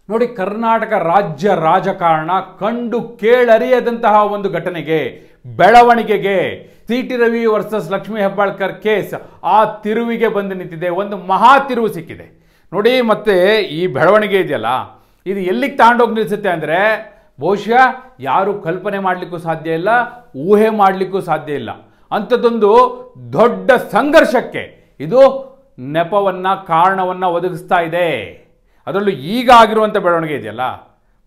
ನೋಡಿ, ಕರ್ನಾಟಕ ರಾಜ್ಯ ರಾಜಕಾರಣ ಕಂಡು ಕೇಳರಿಯದಂತಹ ಒಂದು ಘಟನೆಗೆ, ಬೆಳವಣಿಗೆಗೆ CT. Ravi versus Lakshmi Hebbalkar case ಆ ತಿರುವಿಗೆ ಬಂದು ನಿಂತಿದೆ. ಒಂದು ಮಹಾ ತಿರುವು ಸಿಕ್ಕಿದೆ ನೋಡಿ. ಮತ್ತೆ ಈ ಬೆಳವಣಿಗೆ ಇದೆಯಲ್ಲ, ಇದು ಎಲ್ಲಿಗೆ ತಗೊಂಡೋಗಿ ನಿಲ್ಲಿಸುತ್ತೆ ಅಂದರೆ ಬಹುಶಃ ಯಾರು ಕಲ್ಪನೆ ಮಾಡಲಿಕ್ಕೂ ಸಾಧ್ಯ ಇಲ್ಲ, ಊಹೆ ಮಾಡಲಿಕ್ಕೂ ಸಾಧ್ಯ ಇಲ್ಲ. ಅಂಥದ್ದೊಂದು ದೊಡ್ಡ ಸಂಘರ್ಷಕ್ಕೆ ಇದು ನೆಪವನ್ನು, ಕಾರಣವನ್ನು ಒದಗಿಸ್ತಾ ಇದೆ. ಅದರಲ್ಲೂ ಈಗ ಆಗಿರುವಂಥ ಬೆಳವಣಿಗೆ ಇದೆಯಲ್ಲ,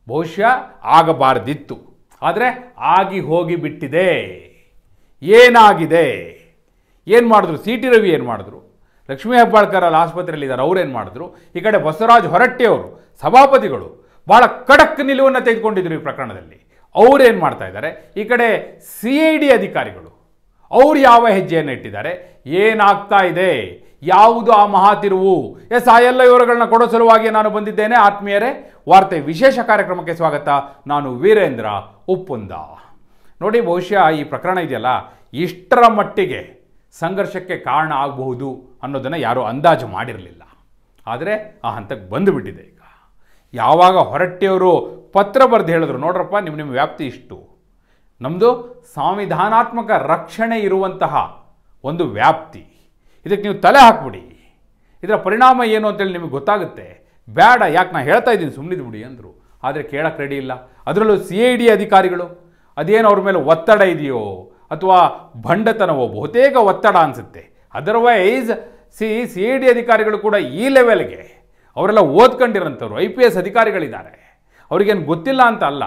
ಬಹುಶಃ ಆಗಬಾರ್ದಿತ್ತು, ಆದರೆ ಆಗಿ ಹೋಗಿ ಬಿಟ್ಟಿದೆ. ಏನಾಗಿದೆ, ಏನು ಮಾಡಿದ್ರು ಸಿ.ಟಿ. ರವಿ, ಏನು ಮಾಡಿದ್ರು ಲಕ್ಷ್ಮೀ ಹೆಬ್ಬಾಳ್ಕರ್ ಅಲ್ಲಿ ಆಸ್ಪತ್ರೆಯಲ್ಲಿದ್ದಾರೆ, ಅವ್ರೇನು ಮಾಡಿದ್ರು. ಈ ಕಡೆ ಬಸವರಾಜ ಹೊರಟ್ಟಿಯವರು ಸಭಾಪತಿಗಳು ಭಾಳ ಖಡಕ್ ನಿಲುವನ್ನು ತೆಗೆದುಕೊಂಡಿದ್ರು ಈ ಪ್ರಕರಣದಲ್ಲಿ, ಅವ್ರೇನು ಮಾಡ್ತಾ ಇದ್ದಾರೆ. ಈ ಕಡೆ CID ಅಧಿಕಾರಿಗಳು ಅವ್ರು ಯಾವ ಹೆಜ್ಜೆಯನ್ನು ಇಟ್ಟಿದ್ದಾರೆ, ಏನಾಗ್ತಾ ಇದೆ, ಯಾವುದು ಆ ಮಹಾ ತಿರುವು. ಆ ಎಲ್ಲ ವಿವರಗಳನ್ನ ಕೊಡೋ ಸಲುವಾಗಿ ನಾನು ಬಂದಿದ್ದೇನೆ. ಆತ್ಮೀಯರೇ, ವಾರ್ತೆ ವಿಶೇಷ ಕಾರ್ಯಕ್ರಮಕ್ಕೆ ಸ್ವಾಗತ. ನಾನು ವೀರೇಂದ್ರ ಉಪ್ಪುಂದ. ನೋಡಿ, ಬಹುಶಃ ಈ ಪ್ರಕರಣ ಇದೆಯಲ್ಲ, ಇಷ್ಟರ ಮಟ್ಟಿಗೆ ಸಂಘರ್ಷಕ್ಕೆ ಕಾರಣ ಆಗಬಹುದು ಅನ್ನೋದನ್ನು ಯಾರೂ ಅಂದಾಜು ಮಾಡಿರಲಿಲ್ಲ. ಆದರೆ ಆ ಹಂತಕ್ಕೆ ಬಂದುಬಿಟ್ಟಿದೆ. ಈಗ ಯಾವಾಗ ಹೊರಟ್ಟಿಯವರು ಪತ್ರ ಬರೆದು ಹೇಳಿದ್ರು, ನೋಡ್ರಪ್ಪ, ನಿಮ್ಮ ವ್ಯಾಪ್ತಿ ಇಷ್ಟು, ನಮ್ಮದು ಸಂವಿಧಾನಾತ್ಮಕ ರಕ್ಷಣೆ ಇರುವಂತಹ ಒಂದು ವ್ಯಾಪ್ತಿ, ಇದಕ್ಕೆ ನೀವು ತಲೆ ಹಾಕ್ಬಿಡಿ, ಇದರ ಪರಿಣಾಮ ಏನು ಅಂತೇಳಿ ನಿಮಗೆ ಗೊತ್ತಾಗುತ್ತೆ, ಬೇಡ, ಯಾಕೆ ನಾನು ಹೇಳ್ತಾ ಇದ್ದೀನಿ, ಸುಮ್ಮನಿದ್ದು ಬಿಡಿ ಅಂದರು. ಆದರೆ ಕೇಳಕ್ಕೆ ರೆಡಿ ಇಲ್ಲ. ಅದರಲ್ಲೂ CID ಅಧಿಕಾರಿಗಳು, ಅದೇನು ಅವ್ರ ಮೇಲೆ ಒತ್ತಡ ಇದೆಯೋ ಅಥವಾ ಭಂಡತನವೋ, ಬಹುತೇಕ ಒತ್ತಡ ಅನಿಸುತ್ತೆ. ಅದರ್ವೈಸ್ CID ಅಧಿಕಾರಿಗಳು ಕೂಡ ಈ ಲೆವೆಲ್ಗೆ ಅವರೆಲ್ಲ ಓದ್ಕೊಂಡಿರೋಂಥವ್ರು, IPS ಅಧಿಕಾರಿಗಳಿದ್ದಾರೆ, ಅವ್ರಿಗೇನು ಗೊತ್ತಿಲ್ಲ ಅಂತ ಅಲ್ಲ.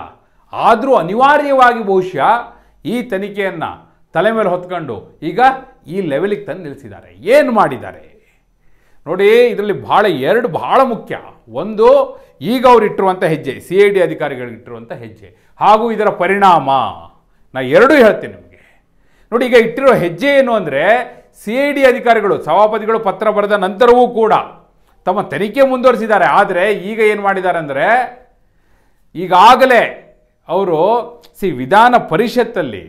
ಆದರೂ ಅನಿವಾರ್ಯವಾಗಿ ಬಹುಶಃ ಈ ತನಿಖೆಯನ್ನು ತಲೆ ಮೇಲೆ ಹೊತ್ಕೊಂಡು ಈಗ ಈ ಲೆವೆಲಿಗೆ ತಂದು ನಿಲ್ಲಿಸಿದ್ದಾರೆ. ಏನು ಮಾಡಿದ್ದಾರೆ ನೋಡಿ, ಇದರಲ್ಲಿ ಎರಡು ಬಹಳ ಮುಖ್ಯ. ಒಂದು, ಈಗ ಅವ್ರು ಇಟ್ಟಿರುವಂಥ ಹೆಜ್ಜೆ, CID ಅಧಿಕಾರಿಗಳಿಗೆ ಇಟ್ಟಿರುವಂಥ ಹೆಜ್ಜೆ, ಹಾಗೂ ಇದರ ಪರಿಣಾಮ. ನಾನು ಎರಡೂ ಹೇಳ್ತೀನಿ ನಿಮಗೆ. ನೋಡಿ, ಈಗ ಇಟ್ಟಿರೋ ಹೆಜ್ಜೆ ಏನು ಅಂದರೆ, CID ಅಧಿಕಾರಿಗಳು ಸಭಾಪತಿಗಳು ಪತ್ರ ಬರೆದ ನಂತರವೂ ಕೂಡ ತಮ್ಮ ತನಿಖೆ ಮುಂದುವರಿಸಿದ್ದಾರೆ. ಆದರೆ ಈಗ ಏನು ಮಾಡಿದ್ದಾರೆ ಅಂದರೆ, ಈಗಾಗಲೇ ಅವರು ವಿಧಾನ ಪರಿಷತ್ತಲ್ಲಿ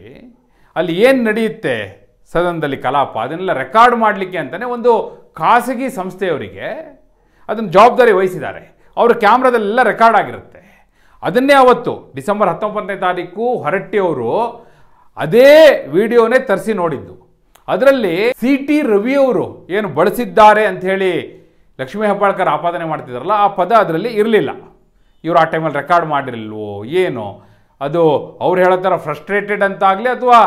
ಅಲ್ಲಿ ಏನು ನಡೆಯುತ್ತೆ ಸದನದಲ್ಲಿ ಕಲಾಪ, ಅದನ್ನೆಲ್ಲ ರೆಕಾರ್ಡ್ ಮಾಡಲಿಕ್ಕೆ ಅಂತಲೇ ಒಂದು ಖಾಸಗಿ ಸಂಸ್ಥೆಯವರಿಗೆ ಅದನ್ನು ಜವಾಬ್ದಾರಿ ವಹಿಸಿದ್ದಾರೆ. ಅವರು ಕ್ಯಾಮ್ರಾದಲ್ಲೆಲ್ಲ ರೆಕಾರ್ಡ್ ಆಗಿರುತ್ತೆ. ಅದನ್ನೇ ಅವತ್ತು ಡಿಸೆಂಬರ್ 19ನೇ ತಾರೀಕು ಹೊರಟ್ಟಿಯವರು ಅದೇ ವಿಡಿಯೋನೇ ತರಿಸಿ ನೋಡಿದ್ದು. ಅದರಲ್ಲಿ ಸಿ.ಟಿ. ರವಿಯವರು ಏನು ಬಳಸಿದ್ದಾರೆ ಅಂಥೇಳಿ ಲಕ್ಷ್ಮೀ ಹೆಬ್ಬಾಳ್ಕರ್ ಆಪಾದನೆ ಮಾಡ್ತಿದ್ದಾರಲ್ಲ, ಆ ಪದ ಅದರಲ್ಲಿ ಇರಲಿಲ್ಲ. ಇವರು ಆ ಟೈಮಲ್ಲಿ ರೆಕಾರ್ಡ್ ಮಾಡಿರಲ್ವೋ ಏನೋ, ಅದು ಅವ್ರು ಹೇಳೋ ಥರ ಫ್ರಸ್ಟ್ರೇಟೆಡ್ ಅಂತಾಗಲಿ ಅಥವಾ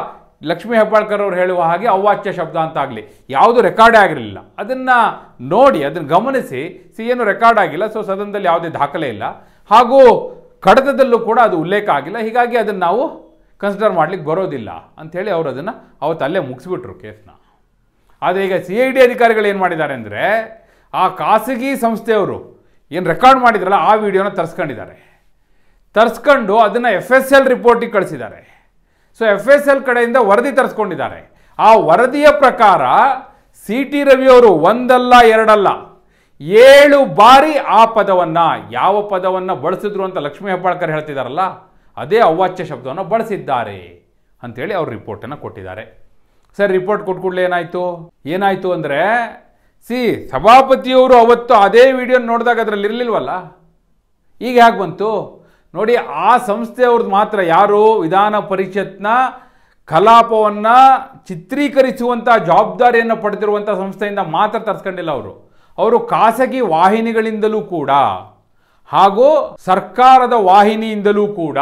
ಲಕ್ಷ್ಮೀ ಹೆಬ್ಬಾಳ್ಕರ್ ಅವ್ರು ಹೇಳುವ ಹಾಗೆ ಅವಾಚ್ಯ ಶಬ್ದ ಅಂತಾಗಲಿ ಯಾವುದು ರೆಕಾರ್ಡೇ ಆಗಿರಲಿಲ್ಲ. ಅದನ್ನು ನೋಡಿ, ಅದನ್ನು ಗಮನಿಸಿ, ಏನು ರೆಕಾರ್ಡ್ ಆಗಿಲ್ಲ, ಸೊ ಸದನದಲ್ಲಿ ಯಾವುದೇ ದಾಖಲೆ ಇಲ್ಲ, ಹಾಗೂ ಕಡತದಲ್ಲೂ ಕೂಡ ಅದು ಉಲ್ಲೇಖ ಆಗಿಲ್ಲ, ಹೀಗಾಗಿ ಅದನ್ನು ನಾವು ಕನ್ಸಿಡರ್ ಮಾಡಲಿಕ್ಕೆ ಬರೋದಿಲ್ಲ ಅಂಥೇಳಿ ಅವರು ಅದನ್ನು ಅವತ್ತು ಅಲ್ಲೇ ಮುಗಿಸ್ಬಿಟ್ರು ಕೇಸ್ನ. ಆದರೆ ಈಗ CID ಅಧಿಕಾರಿಗಳು ಏನು ಮಾಡಿದ್ದಾರೆ ಅಂದರೆ, ಆ ಖಾಸಗಿ ಸಂಸ್ಥೆಯವರು ಏನು ರೆಕಾರ್ಡ್ ಮಾಡಿದ್ರಲ್ಲ ಆ ವಿಡಿಯೋನ ತರಿಸ್ಕೊಂಡು ಅದನ್ನು FSL ರಿಪೋರ್ಟಿಗೆ ಕಳಿಸಿದ್ದಾರೆ. ಸೊ FSL ಕಡೆಯಿಂದ ವರದಿ ತರಿಸ್ಕೊಂಡಿದ್ದಾರೆ. ಆ ವರದಿಯ ಪ್ರಕಾರ ಸಿ.ಟಿ. ರವಿಯವರು ಒಂದಲ್ಲ ಎರಡಲ್ಲ 7 ಬಾರಿ ಆ ಪದವನ್ನು, ಯಾವ ಪದವನ್ನು ಬಳಸಿದ್ರು ಅಂತ ಲಕ್ಷ್ಮೀ ಹೆಬ್ಬಾಳ್ಕರ್ ಹೇಳ್ತಿದ್ದಾರಲ್ಲ, ಅದೇ ಅವಾಚ್ಯ ಶಬ್ದವನ್ನು ಬಳಸಿದ್ದಾರೆ ಅಂಥೇಳಿ ಅವ್ರು ರಿಪೋರ್ಟನ್ನು ಕೊಟ್ಟಿದ್ದಾರೆ. ಸರ್, ರಿಪೋರ್ಟ್ ಕೊಟ್ಕೊಡ್ಲೆ ಏನಾಯಿತು ಅಂದರೆ, ಸಭಾಪತಿಯವರು ಅವತ್ತು ಅದೇ ವಿಡಿಯೋ ನೋಡಿದಾಗ ಅದರಲ್ಲಿ ಇರಲಿಲ್ವಲ್ಲ, ಈಗ ಹೇಗೆ ಬಂತು ನೋಡಿ. ಆ ಸಂಸ್ಥೆಯವ್ರದ್ದು ಮಾತ್ರ, ಯಾರು ವಿಧಾನ ಪರಿಷತ್ನ ಕಲಾಪವನ್ನು ಚಿತ್ರೀಕರಿಸುವಂಥ ಜವಾಬ್ದಾರಿಯನ್ನು ಪಡೆದಿರುವಂಥ ಸಂಸ್ಥೆಯಿಂದ ಮಾತ್ರ ತರಿಸ್ಕೊಂಡಿಲ್ಲ. ಅವರು ಖಾಸಗಿ ವಾಹಿನಿಗಳಿಂದಲೂ ಕೂಡ ಹಾಗೂ ಸರ್ಕಾರದ ವಾಹಿನಿಯಿಂದಲೂ ಕೂಡ,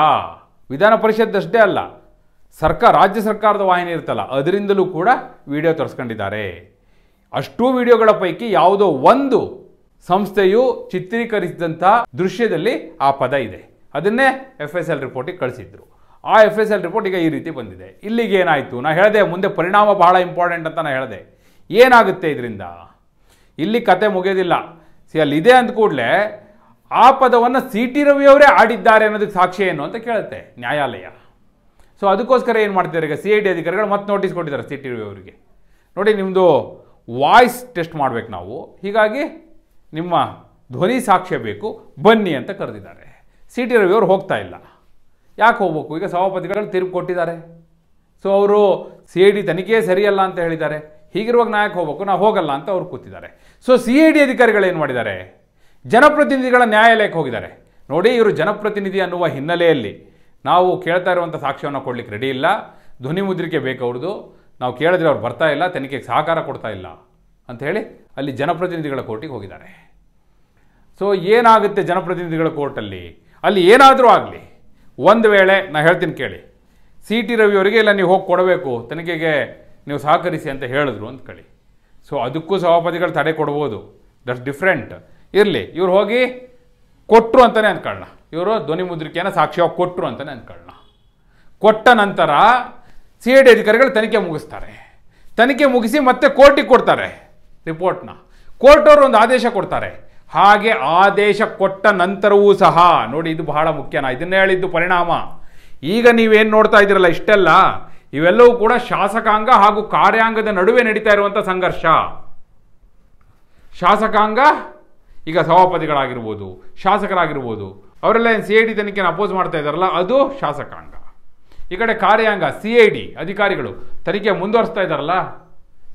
ವಿಧಾನ ಪರಿಷತ್ತಷ್ಟೇ ಅಲ್ಲ, ರಾಜ್ಯ ಸರ್ಕಾರದ ವಾಹಿನಿ ಇರ್ತಲ್ಲ ಅದರಿಂದಲೂ ಕೂಡ ವಿಡಿಯೋ ತರಿಸ್ಕೊಂಡಿದ್ದಾರೆ. ಅಷ್ಟೂ ವಿಡಿಯೋಗಳ ಪೈಕಿ ಯಾವುದೋ ಒಂದು ಸಂಸ್ಥೆಯು ಚಿತ್ರೀಕರಿಸಿದಂಥ ದೃಶ್ಯದಲ್ಲಿ ಆ ಪದ ಇದೆ. ಅದನ್ನೇ FSL ರಿಪೋರ್ಟಿಗೆ ಕಳಿಸಿದ್ರು. ಆ FSL ರಿಪೋರ್ಟ್ ಈಗ ಈ ರೀತಿ ಬಂದಿದೆ. ಇಲ್ಲಿಗೆ ಏನಾಯಿತು, ನಾನು ಹೇಳಿದೆ ಮುಂದೆ ಪರಿಣಾಮ ಬಹಳ ಇಂಪಾರ್ಟೆಂಟ್ ಅಂತ ನಾನು ಹೇಳಿದೆ. ಏನಾಗುತ್ತೆ ಇದರಿಂದ, ಇಲ್ಲಿ ಕತೆ ಮುಗಿಯೋದಿಲ್ಲ. ಅಲ್ಲಿದೆ ಅಂದ ಕೂಡಲೇ ಆ ಪದವನ್ನು ಸಿ.ಟಿ. ರವಿಯವರೇ ಆಡಿದ್ದಾರೆ ಅನ್ನೋದಕ್ಕೆ ಸಾಕ್ಷಿ ಏನು ಅಂತ ಕೇಳುತ್ತೆ ನ್ಯಾಯಾಲಯ. ಸೊ ಅದಕ್ಕೋಸ್ಕರ ಏನು ಮಾಡ್ತಿದ್ದಾರೆ, ಈಗ CID ಅಧಿಕಾರಿಗಳು ಮತ್ತೆ ನೋಟಿಸ್ ಕೊಟ್ಟಿದ್ದಾರೆ ಸಿ.ಟಿ. ರವಿ ಅವರಿಗೆ. ನೋಡಿ, ನಿಮ್ಮದು ವಾಯ್ಸ್ ಟೆಸ್ಟ್ ಮಾಡಬೇಕು ನಾವು, ಹೀಗಾಗಿ ನಿಮ್ಮ ಧ್ವನಿ ಸಾಕ್ಷ್ಯ ಬೇಕು, ಬನ್ನಿ ಅಂತ ಕರೆದಿದ್ದಾರೆ. ಸಿ.ಟಿ. ರವಿ ಅವರು ಹೋಗ್ತಾ ಇಲ್ಲ. ಯಾಕೆ ಹೋಗ್ಬೇಕು, ಈಗ ಸಭಾಪತಿಗಳು ತೀರ್ಪು ಕೊಟ್ಟಿದ್ದಾರೆ. ಸೊ ಅವರು CID ತನಿಖೆ ಸರಿಯಲ್ಲ ಅಂತ ಹೇಳಿದ್ದಾರೆ. ಹೀಗಿರುವಾಗ ನಾಯಕ ಹೋಗ್ಬೇಕು, ನಾವು ಹೋಗಲ್ಲ ಅಂತ ಅವ್ರು ಕೂತಿದ್ದಾರೆ. ಸೊ CID ಅಧಿಕಾರಿಗಳು ಏನು ಮಾಡಿದ್ದಾರೆ, ಜನಪ್ರತಿನಿಧಿಗಳ ನ್ಯಾಯಾಲಯಕ್ಕೆ ಹೋಗಿದ್ದಾರೆ. ನೋಡಿ, ಇವರು ಜನಪ್ರತಿನಿಧಿ ಅನ್ನುವ ಹಿನ್ನೆಲೆಯಲ್ಲಿ ನಾವು ಕೇಳ್ತಾ ಇರುವಂಥ ಸಾಕ್ಷ್ಯವನ್ನು ಕೊಡಲಿಕ್ಕೆ ರೆಡಿ ಇಲ್ಲ, ಧ್ವನಿ ಮುದ್ರಿಕೆ ಬೇಕು ಅವ್ರದ್ದು, ನಾವು ಕೇಳಿದ್ರೆ ಅವ್ರು ಬರ್ತಾ ಇಲ್ಲ, ತನಿಖೆಗೆ ಸಹಕಾರ ಕೊಡ್ತಾ ಇಲ್ಲ ಅಂತ ಹೇಳಿ ಅಲ್ಲಿ ಜನಪ್ರತಿನಿಧಿಗಳ ಕೋರ್ಟಿಗೆ ಹೋಗಿದ್ದಾರೆ. ಸೊ ಏನಾಗುತ್ತೆ ಜನಪ್ರತಿನಿಧಿಗಳ ಕೋರ್ಟಲ್ಲಿ? ಅಲ್ಲಿ ಏನಾದರೂ ಆಗಲಿ, ಒಂದು ವೇಳೆ ನಾನು ಹೇಳ್ತೀನಿ ಕೇಳಿ, CT ರವಿ ಅವರಿಗೆ ಇಲ್ಲ ನೀವು ಹೋಗಿ ಕೊಡಬೇಕು, ತನಿಖೆಗೆ ನೀವು ಸಹಕರಿಸಿ ಅಂತ ಹೇಳಿದ್ರು ಅಂತ ಕೇಳಿ. ಸೊ ಅದಕ್ಕೂ ಸಭಾಪತಿಗಳು ತಡೆ ಕೊಡ್ಬೋದು, ದಟ್ಸ್ ಡಿಫ್ರೆಂಟ್. ಇರಲಿ, ಇವ್ರು ಹೋಗಿ ಕೊಟ್ಟರು ಅಂತಲೇ ಅಂದ್ಕೊಳ್ಳೋಣ, ಇವರು ಧ್ವನಿ ಮುದ್ರಿಕೆಯನ್ನು ಸಾಕ್ಷ್ಯವಾಗಿ ಕೊಟ್ಟರು ಅಂತಲೇ ಅಂದ್ಕೊಳ್ಳೋಣ. ಕೊಟ್ಟ ನಂತರ CID ಅಧಿಕಾರಿಗಳು ತನಿಖೆ ಮುಗಿಸ್ತಾರೆ. ತನಿಖೆ ಮುಗಿಸಿ ಮತ್ತೆ ಕೋರ್ಟಿಗೆ ಕೊಡ್ತಾರೆ ರಿಪೋರ್ಟ್ನ. ಕೋರ್ಟವರು ಒಂದು ಆದೇಶ ಕೊಡ್ತಾರೆ. ಹಾಗೆ ಆದೇಶ ಕೊಟ್ಟ ನಂತರವೂ ಸಹ ನೋಡಿ, ಇದು ಬಹಳ ಮುಖ್ಯನಾ, ಇದನ್ನೇ ಹೇಳಿದ್ದು ಪರಿಣಾಮ. ಈಗ ನೀವೇನು ನೋಡ್ತಾ ಇದ್ದೀರಲ್ಲ ಇಷ್ಟೆಲ್ಲ, ಇವೆಲ್ಲವೂ ಕೂಡ ಶಾಸಕಾಂಗ ಹಾಗೂ ಕಾರ್ಯಾಂಗದ ನಡುವೆ ನಡೀತಾ ಇರುವಂಥ ಸಂಘರ್ಷ. ಶಾಸಕಾಂಗ ಈಗ ಸಭಾಪತಿಗಳಾಗಿರ್ಬೋದು, ಶಾಸಕರಾಗಿರ್ಬೋದು, ಅವರೆಲ್ಲ ಏನು CID ತನಿಖೆಯನ್ನು ಅಪೋಸ್ ಮಾಡ್ತಾ ಇದ್ದಾರಲ್ಲ, ಅದು ಶಾಸಕಾಂಗ. ಈ ಕಡೆ ಕಾರ್ಯಾಂಗ CID ಅಧಿಕಾರಿಗಳು ತನಿಖೆ ಮುಂದುವರಿಸ್ತಾ ಇದ್ದಾರಲ್ಲ,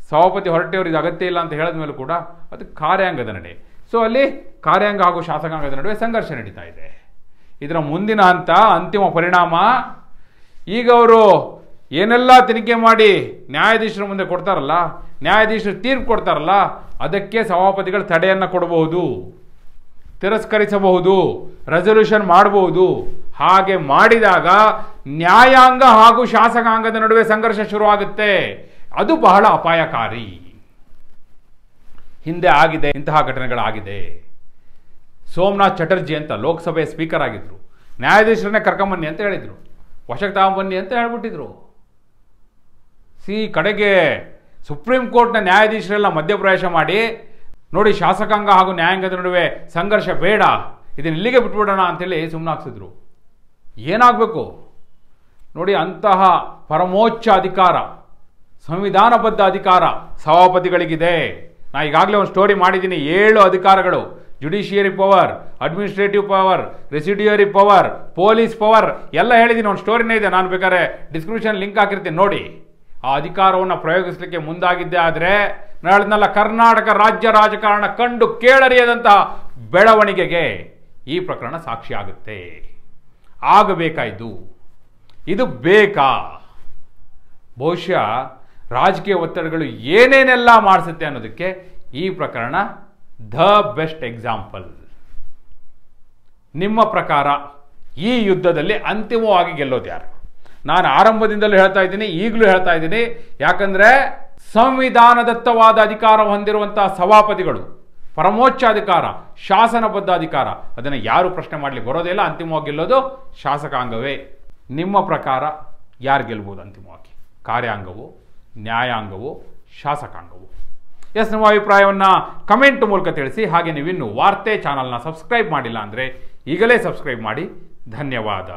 ಸಭಾಪತಿ ಹೊರಟೆಯವರು ಇದು ಅಗತ್ಯ ಇಲ್ಲ ಅಂತ ಹೇಳಿದ ಮೇಲೂ ಕೂಡ ಅದು ಕಾರ್ಯಾಂಗದ ನಡೆ. ಸೊ ಅಲ್ಲಿ ಕಾರ್ಯಾಂಗ ಹಾಗೂ ಶಾಸಕಾಂಗದ ನಡುವೆ ಸಂಘರ್ಷ ನಡೀತಾ ಇದೆ. ಇದರ ಮುಂದಿನ ಹಂತ, ಅಂತಿಮ ಪರಿಣಾಮ, ಈಗ ಅವರು ಏನೆಲ್ಲ ತನಿಖೆ ಮಾಡಿ ನ್ಯಾಯಾಧೀಶರ ಮುಂದೆ ಕೊಡ್ತಾರಲ್ಲ, ನ್ಯಾಯಾಧೀಶರು ತೀರ್ಪು ಕೊಡ್ತಾರಲ್ಲ, ಅದಕ್ಕೆ ಸಭಾಪತಿಗಳು ತಡೆಯನ್ನು ಕೊಡಬಹುದು, ತಿರಸ್ಕರಿಸಬಹುದು, ರೆಸಲ್ಯೂಷನ್ ಮಾಡಬಹುದು. ಹಾಗೆ ಮಾಡಿದಾಗ ನ್ಯಾಯಾಂಗ ಹಾಗೂ ಶಾಸಕಾಂಗದ ನಡುವೆ ಸಂಘರ್ಷ ಶುರುವಾಗುತ್ತೆ. ಅದು ಬಹಳ ಅಪಾಯಕಾರಿ. ಹಿಂದೆ ಆಗಿದೆ, ಇಂತಹ ಘಟನೆಗಳಾಗಿದೆ. ಸೋಮನಾಥ್ ಚಟರ್ಜಿ ಅಂತ ಲೋಕಸಭೆ ಸ್ಪೀಕರ್ ಆಗಿದ್ರು, ನ್ಯಾಯಾಧೀಶರನ್ನೇ ಕರ್ಕೊಂಬನ್ನಿ ಅಂತ ಹೇಳಿದರು, ವಶಕ್ಕೆ ತಗೊಂಬನ್ನಿ ಅಂತ ಹೇಳ್ಬಿಟ್ಟಿದ್ರು. ಕಡೆಗೆ ಸುಪ್ರೀಂ ಕೋರ್ಟ್ನ ನ್ಯಾಯಾಧೀಶರೆಲ್ಲ ಮಧ್ಯಪ್ರವೇಶ ಮಾಡಿ, ನೋಡಿ ಶಾಸಕಾಂಗ ಹಾಗೂ ನ್ಯಾಯಾಂಗದ ನಡುವೆ ಸಂಘರ್ಷ ಬೇಡ, ಇದನ್ನ ಇಲ್ಲಿಗೆ ಬಿಟ್ಬಿಡೋಣ ಅಂತೇಳಿ ಸುಮ್ಮನೆ ಹಾಕ್ಸಿದ್ರು. ಏನಾಗಬೇಕು ನೋಡಿ, ಅಂತಹ ಪರಮೋಚ್ಚ ಅಧಿಕಾರ, ಸಂವಿಧಾನಬದ್ಧ ಅಧಿಕಾರ ಸಭಾಪತಿಗಳಿಗಿದೆ. ನಾ ಈಗಾಗಲೇ ಒಂದು ಸ್ಟೋರಿ ಮಾಡಿದ್ದೀನಿ, 7 ಅಧಿಕಾರಗಳು: judiciary power, administrative power, residuary power, police power ಎಲ್ಲ ಹೇಳಿದ್ದೀನಿ. ಒಂದು ಸ್ಟೋರಿನೇ ಇದೆ, ನಾನು ಬೇಕಾದ್ರೆ ಡಿಸ್ಕ್ರಿಪ್ಷನ್ ಲಿಂಕ್ ಹಾಕಿರ್ತೀನಿ ನೋಡಿ. ಆ ಅಧಿಕಾರವನ್ನು ಪ್ರಯೋಗಿಸಲಿಕ್ಕೆ ಮುಂದಾಗಿದ್ದೆ ಆದರೆ ನಾಳೆನಲ್ಲ ಕರ್ನಾಟಕ ರಾಜ್ಯ ರಾಜಕಾರಣ ಕಂಡು ಕೇಳರಿಯದಂತಹ ಬೆಳವಣಿಗೆಗೆ ಈ ಪ್ರಕರಣ ಸಾಕ್ಷಿ ಆಗುತ್ತೆ. ಆಗಬೇಕಾಯ್ತು, ಇದು ಬೇಕಾ? ಬಹುಶಃ ರಾಜಕೀಯ ಒತ್ತಡಗಳು ಏನೇನೆಲ್ಲ ಮಾಡಿಸುತ್ತೆ ಅನ್ನೋದಕ್ಕೆ ಈ ಪ್ರಕರಣ ದ ಬೆಸ್ಟ್ ಎಕ್ಸಾಂಪಲ್. ನಿಮ್ಮ ಪ್ರಕಾರ ಈ ಯುದ್ಧದಲ್ಲಿ ಅಂತಿಮವಾಗಿ ಗೆಲ್ಲೋದು ಯಾರು? ನಾನು ಆರಂಭದಿಂದಲೂ ಹೇಳ್ತಾ ಇದ್ದೀನಿ, ಈಗಲೂ ಹೇಳ್ತಾ ಇದ್ದೀನಿ. ಯಾಕಂದ್ರೆ ಸಂವಿಧಾನದತ್ತವಾದ ಅಧಿಕಾರ ಹೊಂದಿರುವಂತಹ ಸಭಾಪತಿಗಳು, ಪರಮೋಚ್ಚ ಅಧಿಕಾರ, ಶಾಸನಬದ್ಧ ಅಧಿಕಾರ, ಅದನ್ನು ಯಾರು ಪ್ರಶ್ನೆ ಮಾಡಲಿಕ್ಕೆ ಬರೋದಿಲ್ಲ. ಅಂತಿಮವಾಗಿ ಗೆಲ್ಲೋದು ಶಾಸಕಾಂಗವೇ. ನಿಮ್ಮ ಪ್ರಕಾರ ಯಾರು ಗೆಲ್ಬೋದು ಅಂತಿಮವಾಗಿ? ಕಾರ್ಯಾಂಗವು, ನ್ಯಾಯಾಂಗವು, ಶಾಸಕಾಂಗವು? ಎಸ್, ನಿಮ್ಮ ಅಭಿಪ್ರಾಯವನ್ನು ಕಮೆಂಟ್ ಮೂಲಕ ತಿಳಿಸಿ. ಹಾಗೆ ನೀವಿನ್ನು ವಾರ್ತೆ ಚಾನಲ್ನ ಸಬ್ಸ್ಕ್ರೈಬ್ ಮಾಡಿಲ್ಲ ಅಂದರೆ ಈಗಲೇ ಸಬ್ಸ್ಕ್ರೈಬ್ ಮಾಡಿ. ಧನ್ಯವಾದ.